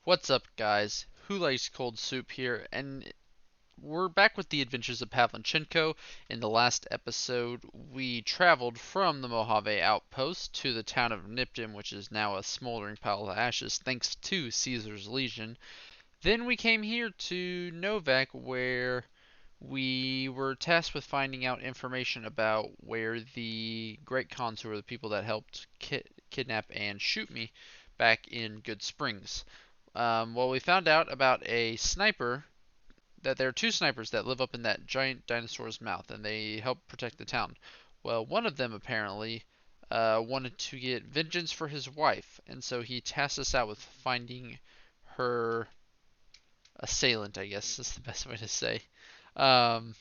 What's up, guys? Who likes cold soup here? And we're back with the adventures of Pavelichenko. In the last episode, we traveled from the Mojave outpost to the town of Nipton, which is now a smoldering pile of ashes thanks to Caesar's Legion. Then we came here to Novak, where we were tasked with finding out information about where the Great Kahns, who were the people that helped kidnap and shoot me back in Good Springs. Well, we found out about a sniper, that there are two snipers that live up in that giant dinosaur's mouth, and they help protect the town. Well, one of them apparently wanted to get vengeance for his wife, and so he tasked us out with finding her assailant, I guess is the best way to say. Um,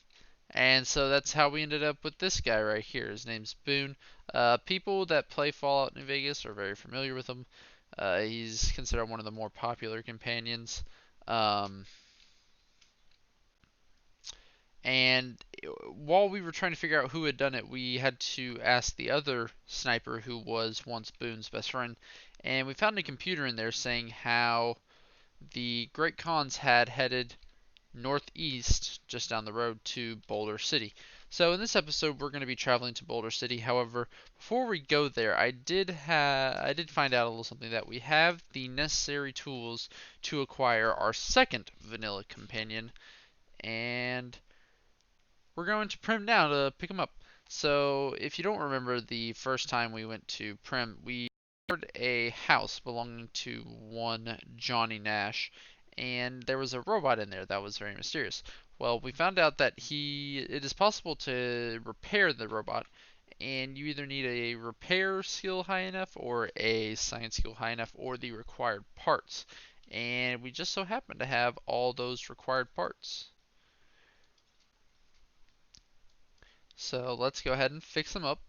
and so that's how we ended up with this guy right here. His name's Boone. People that play Fallout New Vegas are very familiar with him. He's considered one of the more popular companions. Um, and while we were trying to figure out who had done it, we had to ask the other sniper, who was once Boone's best friend. And we found a computer in there saying how the Great Khans had headed northeast, just down the road, to Boulder City. So in this episode, we're going to be traveling to Boulder City. However, before we go there, I did find out a little something, that we have the necessary tools to acquire our second vanilla companion, and we're going to Prim now to pick him up. So if you don't remember, the first time we went to Prim, we entered a house belonging to one Johnny Nash, and there was a robot in there that was very mysterious. Well, we found out that it is possible to repair the robot, and you either need a repair skill high enough or a science skill high enough, or the required parts. And we just so happen to have all those required parts. So let's go ahead and fix them up,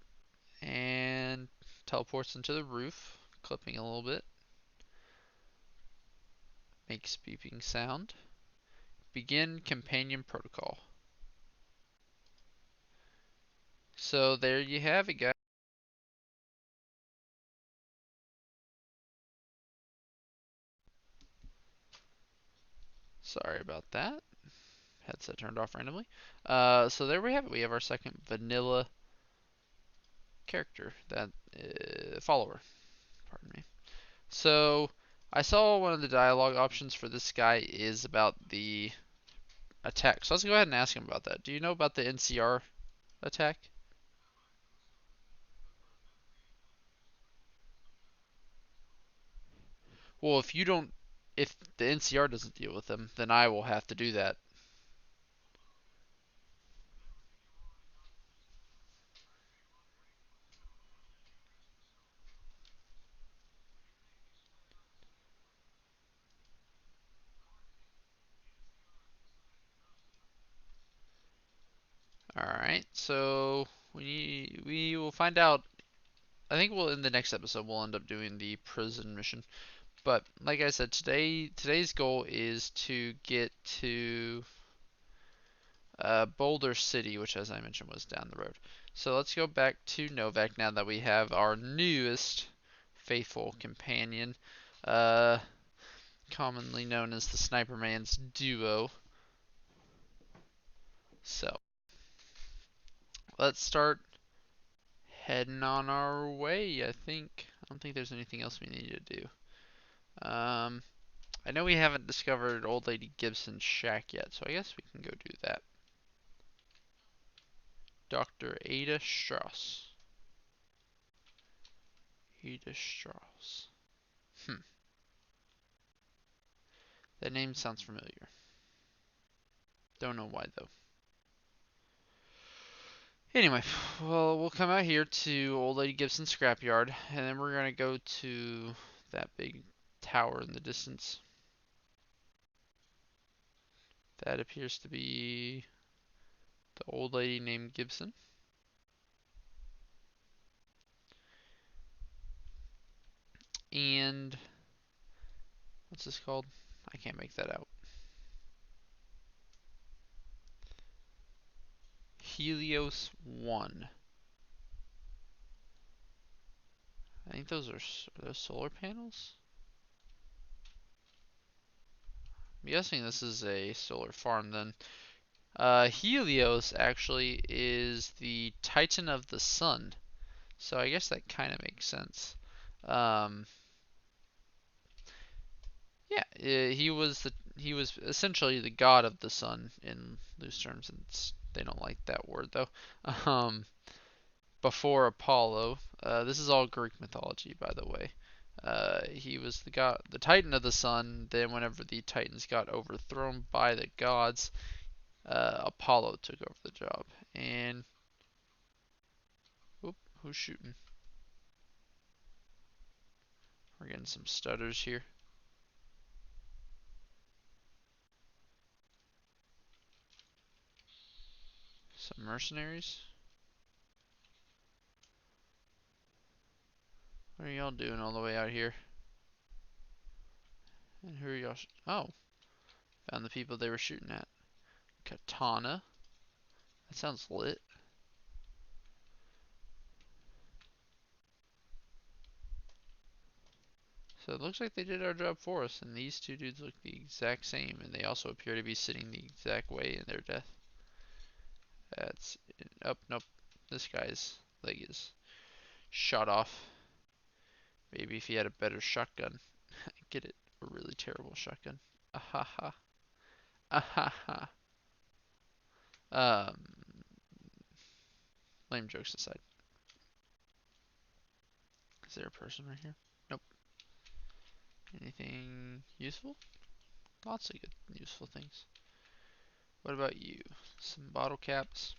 and teleports into the roof, clipping a little bit. Makes beeping sound. Begin companion protocol. So there you have it, guys. Sorry about that. Headset turned off randomly. So there we have it. We have our second vanilla character, that follower. Pardon me. So I saw one of the dialogue options for this guy is about the attack. So let's go ahead and ask him about that. Do you know about the NCR attack? Well, if the NCR doesn't deal with them, then I will have to do that. All right, so we will find out. I think we'll in the next episode we'll end up doing the prison mission. But like I said, today's goal is to get to Boulder City, which, as I mentioned, was down the road. So let's go back to Novak now that we have our newest faithful companion, uh, commonly known as the Sniper Man's duo. So let's start heading on our way, I think. I don't think there's anything else we need to do. Um, I know we haven't discovered Old Lady Gibson's shack yet, so I guess we can go do that. Dr. Ada Strauss. Ada Strauss. Hmm. That name sounds familiar. Don't know why though. Anyway, well, we'll come out here to Old Lady Gibson's scrapyard, and then we're gonna go to that big tower in the distance. That appears to be the old lady named Gibson. And what's this called? I can't make that out. Helios 1. I think those are those solar panels? I'm guessing this is a solar farm then. Helios actually is the titan of the sun, so I guess that kind of makes sense. Um, yeah, he was essentially the god of the sun in loose terms, and they don't like that word though. Um, before Apollo, this is all Greek mythology, by the way. He was the god, the titan of the sun. Then, whenever the titans got overthrown by the gods, Apollo took over the job. And whoop, who's shooting? We're getting some stutters here. Some mercenaries. What are y'all doing all the way out here? And who are y'all? Oh, found the people they were shooting at. Katana. That sounds lit. So it looks like they did our job for us, and these two dudes look the exact same, and they also appear to be sitting the exact way in their death. That's up. Oh, nope. This guy's leg is shot off. Maybe if he had a better shotgun. Get it? A really terrible shotgun. Ahaha. Ahaha. Um, lame jokes aside. Is there a person right here? Nope. Anything useful? Lots of good, useful things. What about you? Some bottle caps.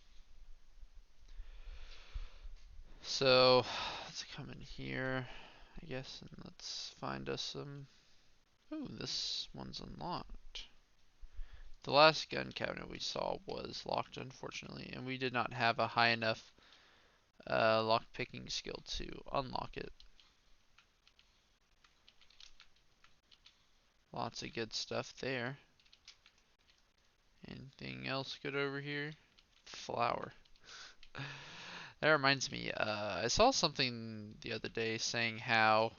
So, let's come in here, I guess, and let's find us some. Ooh, this one's unlocked. The last gun cabinet we saw was locked, unfortunately, and we did not have a high enough lock picking skill to unlock it. Lots of good stuff there. Anything else good over here? Flour. That reminds me, I saw something the other day saying how.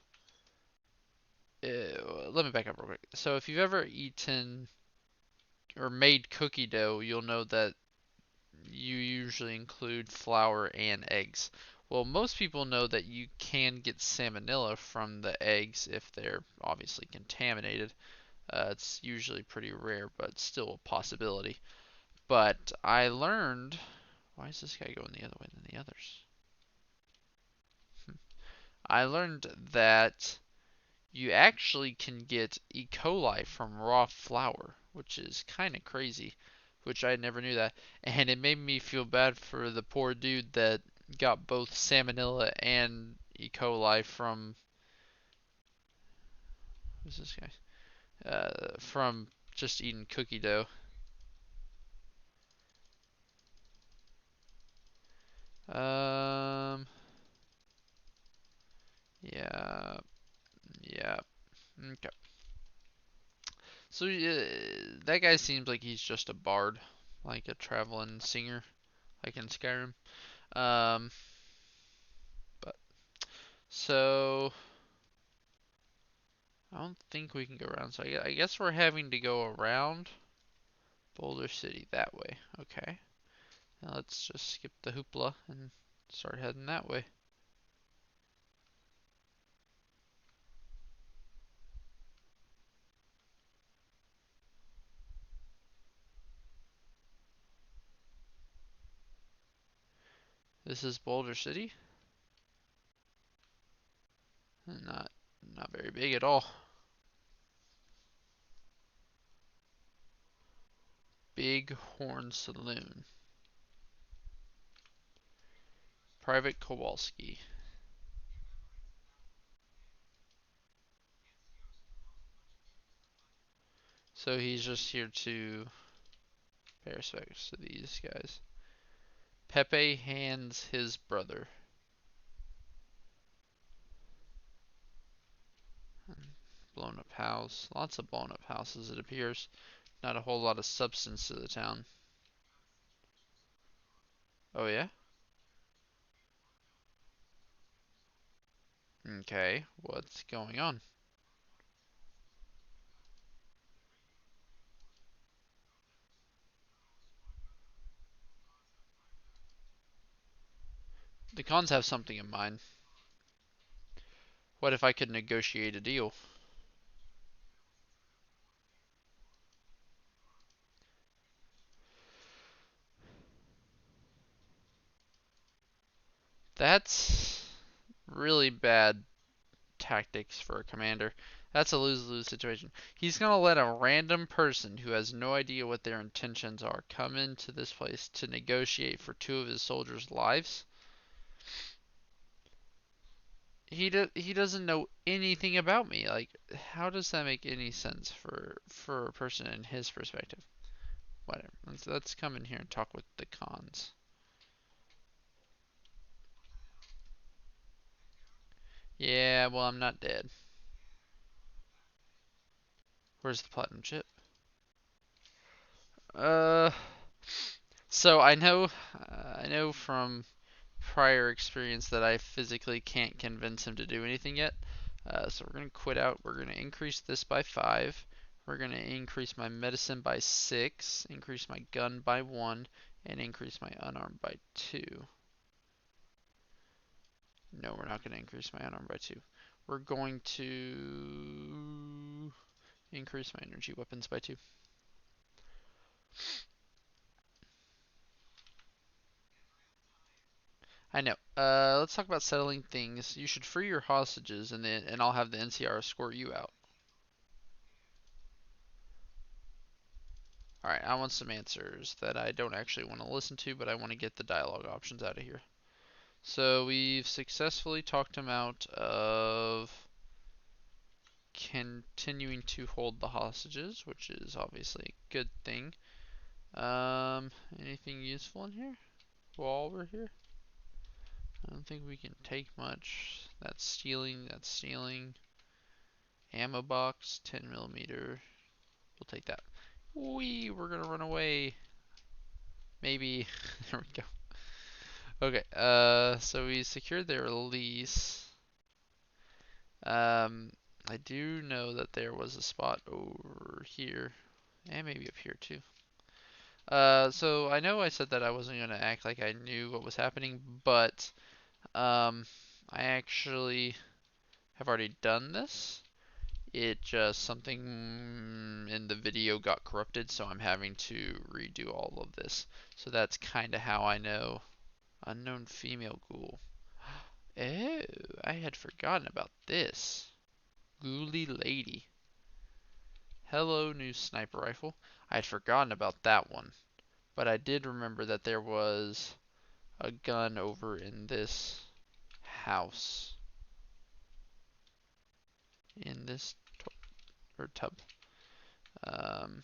Let me back up real quick. So, if you've ever eaten or made cookie dough, you'll know that you usually include flour and eggs. Well, most people know that you can get salmonella from the eggs if they're obviously contaminated. It's usually pretty rare, but still a possibility. But I learned. Why is this guy going the other way than the others? I learned that you actually can get E. coli from raw flour, which is kind of crazy, which I never knew that. And it made me feel bad for the poor dude that got both salmonella and E. coli from, who's this guy? From just eating cookie dough. Um, yeah, yeah, okay. So that guy seems like he's just a bard, like a traveling singer, like in Skyrim. Um, but so I don't think we can go around. So I guess we're having to go around Boulder City that way. Okay. Now let's just skip the hoopla and start heading that way. This is Boulder City. Not not very big at all. Big Horn Saloon. Private Kowalski. So he's just here to pay respects to these guys. Pepe hands his brother. Blown up house. Lots of blown up houses, it appears. Not a whole lot of substance to the town. Oh, yeah? Okay, what's going on? The Kahns have something in mind. What if I could negotiate a deal? That's really bad tactics for a commander. That's a lose-lose situation. He's gonna let a random person who has no idea what their intentions are come into this place to negotiate for two of his soldiers' lives. He doesn't know anything about me. Like, how does that make any sense for a person in his perspective? Whatever. Let's come in here and talk with the Kahns. Yeah, well, I'm not dead. Where's the platinum chip? Uh, so I know from prior experience that I physically can't convince him to do anything yet. So we're gonna quit out. We're gonna increase this by 5. We're gonna increase my medicine by 6, increase my gun by 1, and increase my unarmed by 2. No, we're not gonna increase my unarmed by 2. We're going to increase my energy weapons by 2. I know. Let's talk about settling things. You should free your hostages, and I'll have the NCR escort you out. All right. I want some answers that I don't actually want to listen to, but I want to get the dialogue options out of here. So we've successfully talked him out of continuing to hold the hostages, which is obviously a good thing. Anything useful in here while we're here? I don't think we can take much. That's stealing. That's stealing. Ammo box, 10 millimeter. We'll take that. We're gonna run away. Maybe. There we go. Okay, so we secured their lease. I do know that there was a spot over here, and maybe up here too. So I know I said that I wasn't gonna act like I knew what was happening, but, I actually have already done this. It just something in the video got corrupted, so I'm having to redo all of this. So that's kind of how I know. Unknown female ghoul. Oh, I had forgotten about this. Ghoulie lady. Hello, new sniper rifle. I had forgotten about that one, but I did remember that there was a gun over in this house. In this or tub. Um,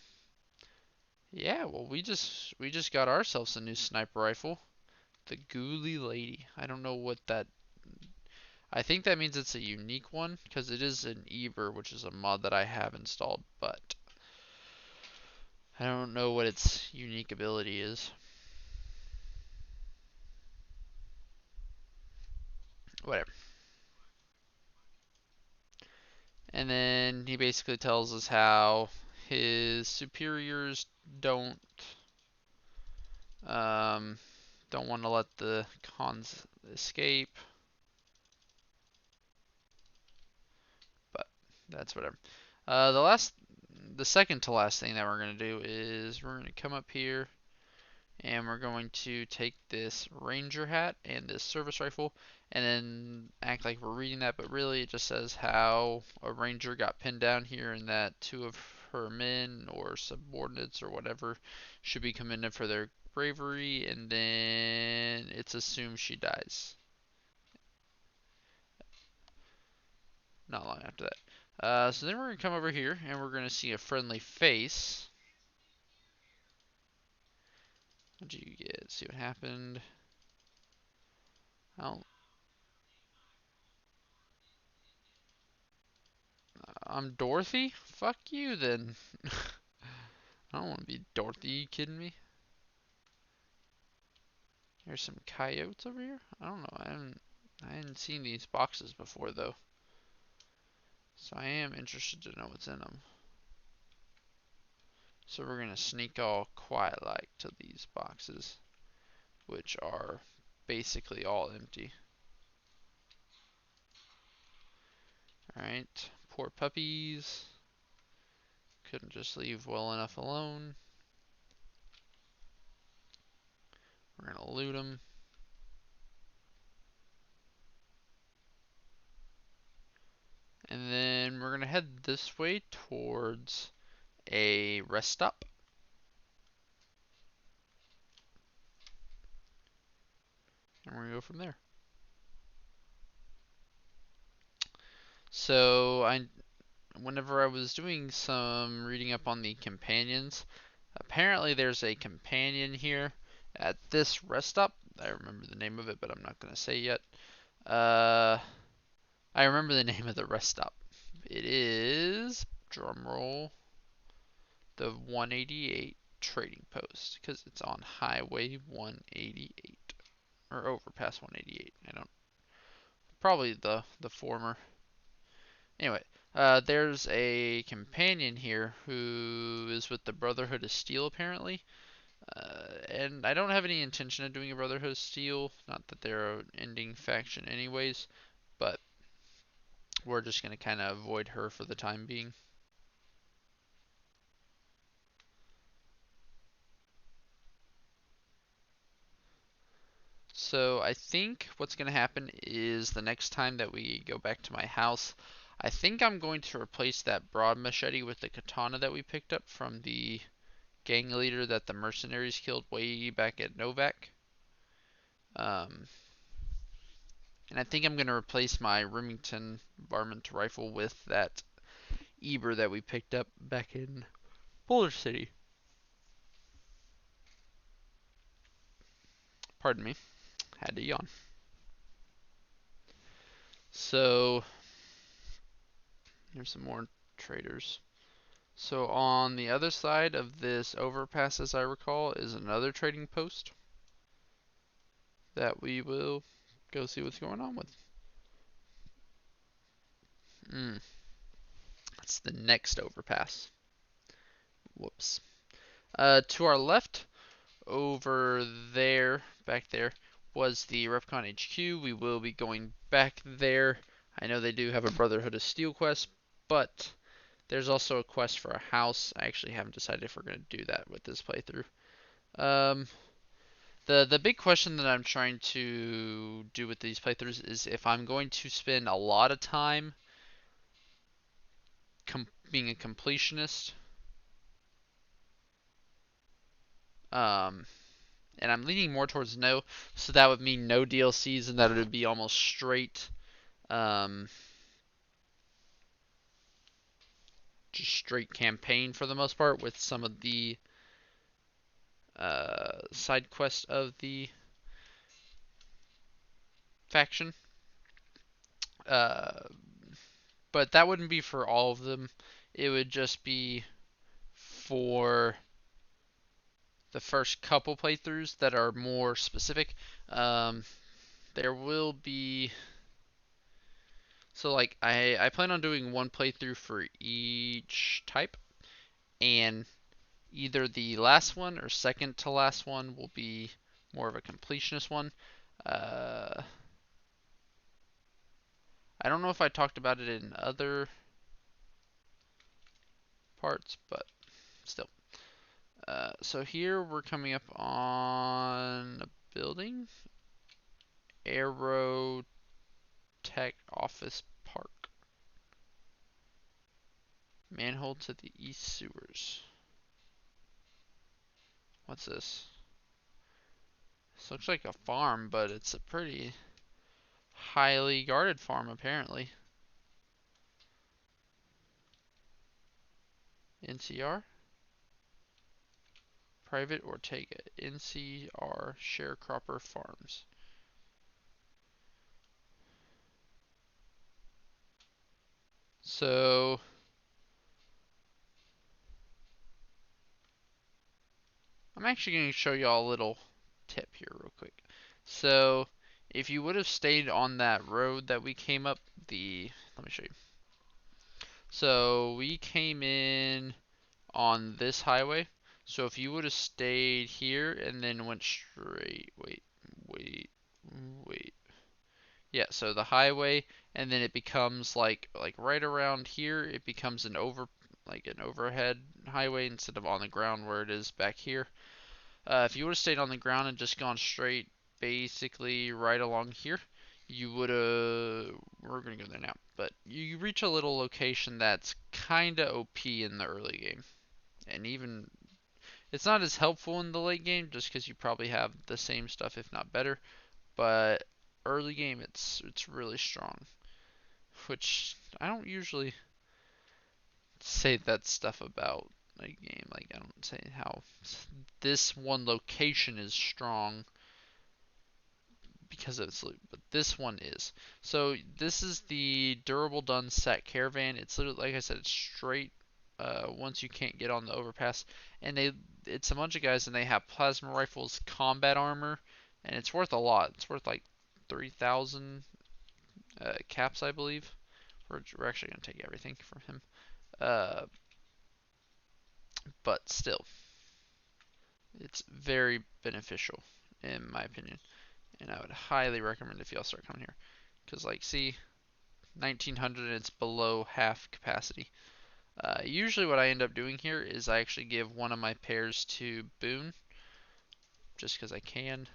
yeah, well, we just got ourselves a new sniper rifle. The Ghoulie Lady. I don't know what that. I think that means it's a unique one because it is an Eber, which is a mod that I have installed, but I don't know what its unique ability is. Whatever. And then he basically tells us how his superiors don't um, don't want to let the Kahns escape, but that's whatever. The second to last thing that we're gonna do is we're gonna come up here and we're going to take this ranger hat and this service rifle and then act like we're reading that, but really it just says how a ranger got pinned down here and that two of her men or subordinates or whatever should be commended for their bravery, and then it's assumed she dies not long after that. So then we're going to come over here and we're going to see a friendly face. What did you get? See what happened. I don't I'm Dorothy? Fuck you then. I don't want to be Dorothy, you kidding me? There's some coyotes over here? I don't know. I hadn't seen these boxes before though. So I am interested to know what's in them. So we're gonna sneak all quiet like to these boxes, which are basically all empty. Alright, poor puppies. Couldn't just leave well enough alone. We're gonna loot them. And then we're gonna head this way towards a rest stop. And we're gonna go from there. So whenever I was doing some reading up on the companions, apparently there's a companion here at this rest stop. I remember the name of it, but I'm not gonna say yet. I remember the name of the rest stop. It is, drumroll, the 188 trading post, because it's on Highway 188 or overpass 188. I don't, probably the former. Anyway, there's a companion here who is with the Brotherhood of Steel apparently. And I don't have any intention of doing a Brotherhood of Steel. Not that they're an ending faction anyways, but we're just going to kind of avoid her for the time being. So I think what's going to happen is the next time that we go back to my house, I think I'm going to replace that broad machete with the katana that we picked up from the gang leader that the mercenaries killed way back at Novak. Um, and I think I'm going to replace my Remington varmint rifle with that Eber that we picked up back in Boulder City. Pardon me, had to yawn. So, here's some more traders. So on the other side of this overpass, as I recall, is another trading post that we will go see what's going on with. That's the next overpass. Whoops. To our left, over there, back there, was the Repcon HQ. We will be going back there. I know they do have a Brotherhood of Steel quest, but there's also a quest for a house. I actually haven't decided if we're going to do that with this playthrough. The big question that I'm trying to do with these playthroughs is if I'm going to spend a lot of time being a completionist, um, and I'm leaning more towards no, so that would mean no DLCs and that it would be almost straight, um, just straight campaign for the most part with some of the side quests of the faction. Uh, but that wouldn't be for all of them. It would just be for the first couple playthroughs that are more specific. Um, there will be, so like I plan on doing one playthrough for each type, and either the last one or second to last one will be more of a completionist one. Uh, I don't know if I talked about it in other parts, but still. So here we're coming up on a building, Aero Tech Office Park. Manhole to the east sewers. What's this? This looks like a farm, but it's a pretty highly guarded farm apparently. NCR? Private Ortega. NCR Sharecropper Farms. So I'm actually going to show y'all a little tip here real quick. So if you would have stayed on that road that we came up, let me show you. So we came in on this highway. So if you would have stayed here and then went straight, wait. wait. Yeah, so the highway, and then it becomes like right around here, it becomes an overhead highway instead of on the ground where it is back here. If you would have stayed on the ground and just gone straight, basically right along here, you would have. We're gonna go there now, but you reach a little location that's kinda OP in the early game, and even it's not as helpful in the late game just because you probably have the same stuff if not better. But early game, it's really strong, which I don't usually say that stuff about a game. Like I don't say how this one location is strong because of its loot, but this one is. So this is the durable done set caravan. It's literally like I said, it's straight. Once you can't get on the overpass, and it's a bunch of guys, and they have plasma rifles, combat armor, and it's worth a lot. It's worth like 3,000 caps, I believe. We're actually gonna take everything from him, uh, but still, it's very beneficial in my opinion, and I would highly recommend if y'all start coming here, because like see, 1900 and it's below half capacity. Usually what I end up doing here is I actually give one of my pairs to Boone, just because I can.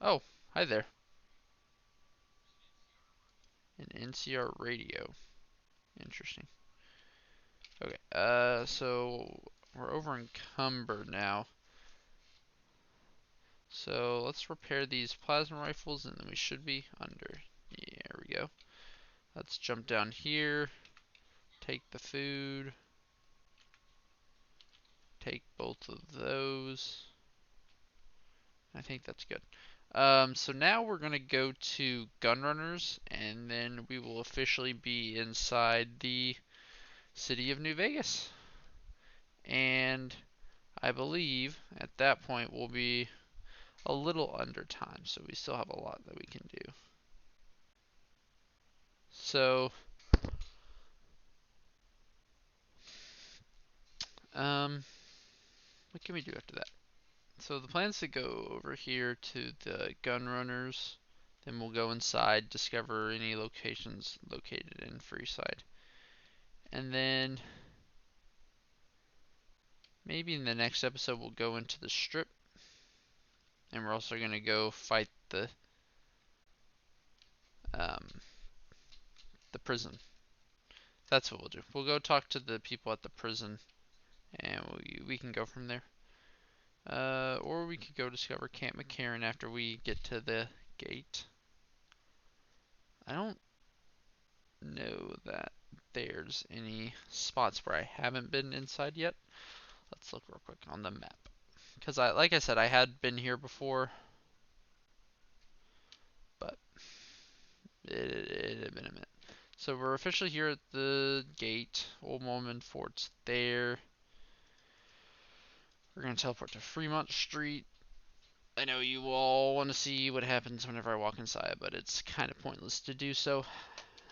Oh, hi there. An NCR radio. Interesting. Okay, so we're over encumbered now. So let's repair these plasma rifles and then we should be under. Yeah, there we go. Let's jump down here, take the food, take both of those. I think that's good. So now we're gonna go to Gunrunners and then we will officially be inside the city of New Vegas. And I believe at that point we'll be a little under time, so we still have a lot that we can do. So, what can we do after that? So the plan is to go over here to the gun runners, then we'll go inside, discover any locations located in Freeside, and then maybe in the next episode we'll go into the strip, and we're also gonna go fight um, the prison. That's what we'll do. We'll go talk to the people at the prison, and we can go from there. Or we could go discover Camp McCarran after we get to the gate. I don't know that there's any spots where I haven't been inside yet. Let's look real quick on the map. Because like I said, I had been here before, but it had been a minute. So we're officially here at the gate. Old Mormon Fort's there. We're gonna teleport to Fremont Street. I know you all want to see what happens whenever I walk inside, but it's kind of pointless to do so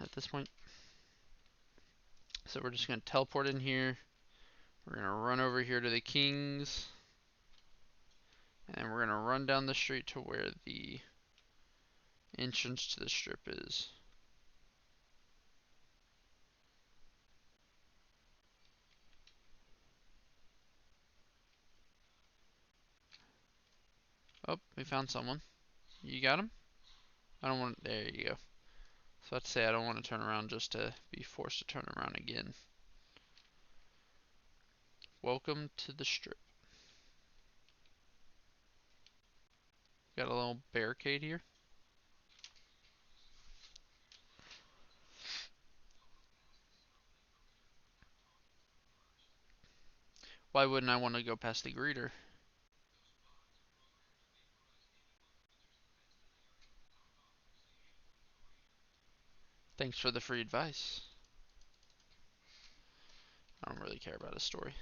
at this point. So we're just going to teleport in here. We're going to run over here to the Kings. And we're going to run down the street to where the entrance to the strip is. Oh, we found someone. You got him? I don't want. There you go. So I'd say I don't want to turn around just to be forced to turn around again. Welcome to the strip. Got a little barricade here. Why wouldn't I want to go past the greeter? Thanks for the free advice. I don't really care about his story.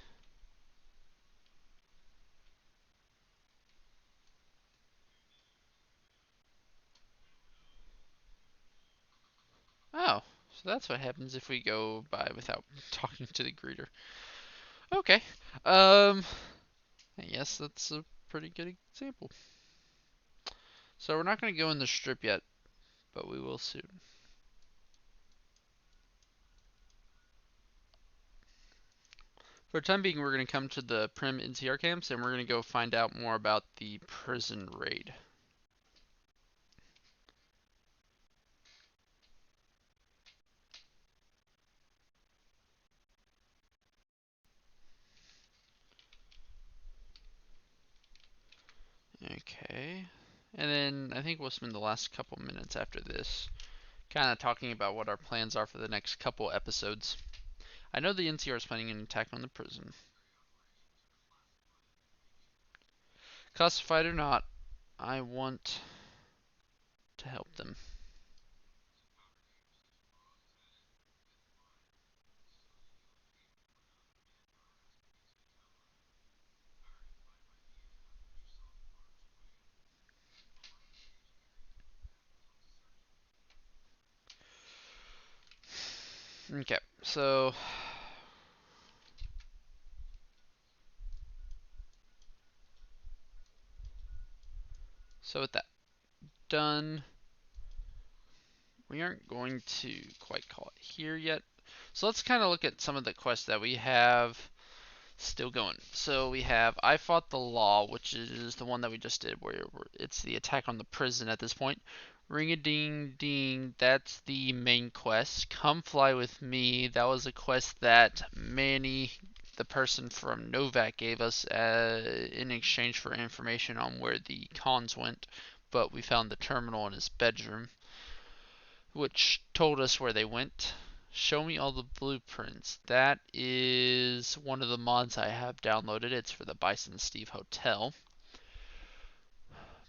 Oh, so that's what happens if we go by without talking to the greeter. Okay. I guess that's a pretty good example. So we're not going to go in the strip yet, but we will soon. For the time being, we're going to come to the Prim NCR camps, and we're going to go find out more about the prison raid. Okay. And then I think we'll spend the last couple minutes after this kind of talking about what our plans are for the next couple episodes. I know the NCR is planning an attack on the prison. Classified or not, I want to help them. Okay, so with that done, we aren't going to quite call it here yet. So let's kind of look at some of the quests that we have still going. So we have I Fought the Law, which is the one that we just did, where it's the attack on the prison at this point. Ring a ding ding, that's the main quest. Come Fly with Me, that was a quest that Manny, the person from Novak, gave us in exchange for information on where the Kahns went, but we found the terminal in his bedroom, which told us where they went. Show me all the blueprints. That is one of the mods I have downloaded. It's for the Bison Steve Hotel.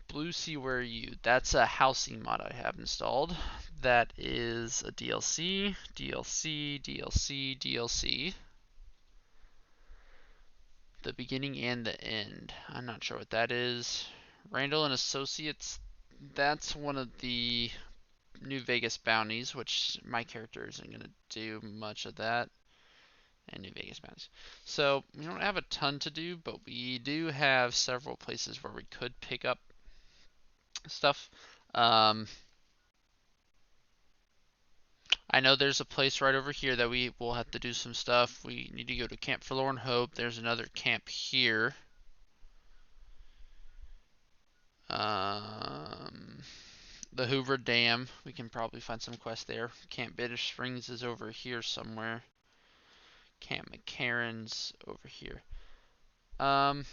Blue Sea Where Are You? That's a housing mod I have installed. That is a DLC, DLC, DLC, DLC. The beginning and the end. I'm not sure what that is. Randall and Associates. That's one of the New Vegas bounties, which my character isn't going to do much of that. And New Vegas bounties. So we don't have a ton to do, but we do have several places where we could pick up stuff. I know there's a place right over here that we will have to do some stuff. We need to go to Camp Forlorn Hope. There's another camp here. The Hoover Dam. We can probably find some quests there. Camp Bitter Springs is over here somewhere. Camp McCarran's over here. Let's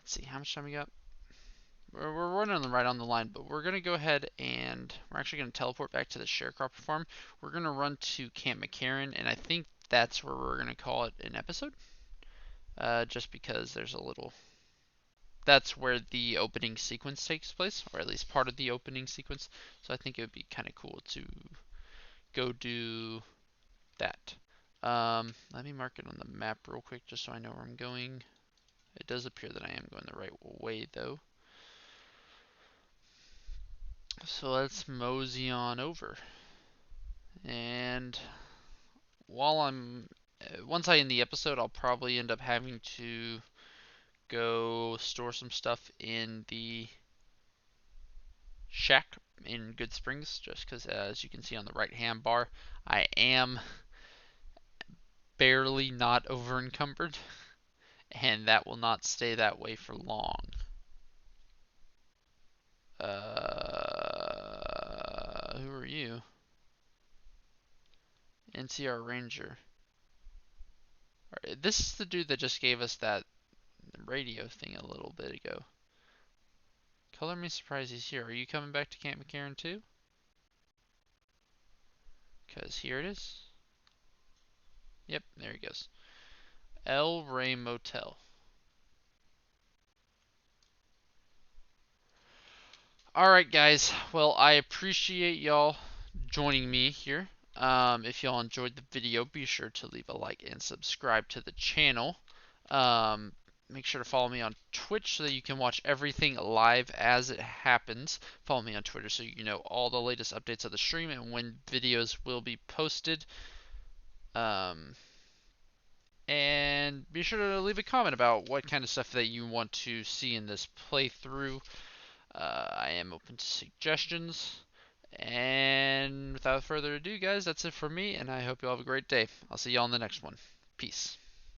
see, how much time we got? We're running right on the line, but we're going to go ahead and we're actually going to teleport back to the sharecropper farm. We're going to run to Camp McCarran, and I think that's where we're going to call it an episode. Just because there's a little... That's where the opening sequence takes place, or at least part of the opening sequence. So I think it would be kind of cool to go do that. Let me mark it on the map real quick just so I know where I'm going. It does appear that I am going the right way, though. So let's mosey on over. And while once I end the episode, I'll probably end up having to go store some stuff in the shack in Good Springs, just because, as you can see on the right hand bar, I am barely not over encumbered, and that will not stay that way for long. Who are you? NCR Ranger. Alright, this is the dude that just gave us that radio thing a little bit ago. Color me surprised he's here. Are you coming back to Camp McCarran too? Because here it is. Yep, there he goes. El Rey Motel. Alright, guys. Well, I appreciate y'all joining me here. If y'all enjoyed the video, be sure to leave a like and subscribe to the channel. Make sure to follow me on Twitch so that you can watch everything live as it happens. Follow me on Twitter so you know all the latest updates of the stream and when videos will be posted. And be be sure to leave a comment about what kind of stuff that you want to see in this playthrough. I am open to suggestions. And without further ado, guys, that's it for me, and I hope you all have a great day. I'll see you all in the next one. Peace.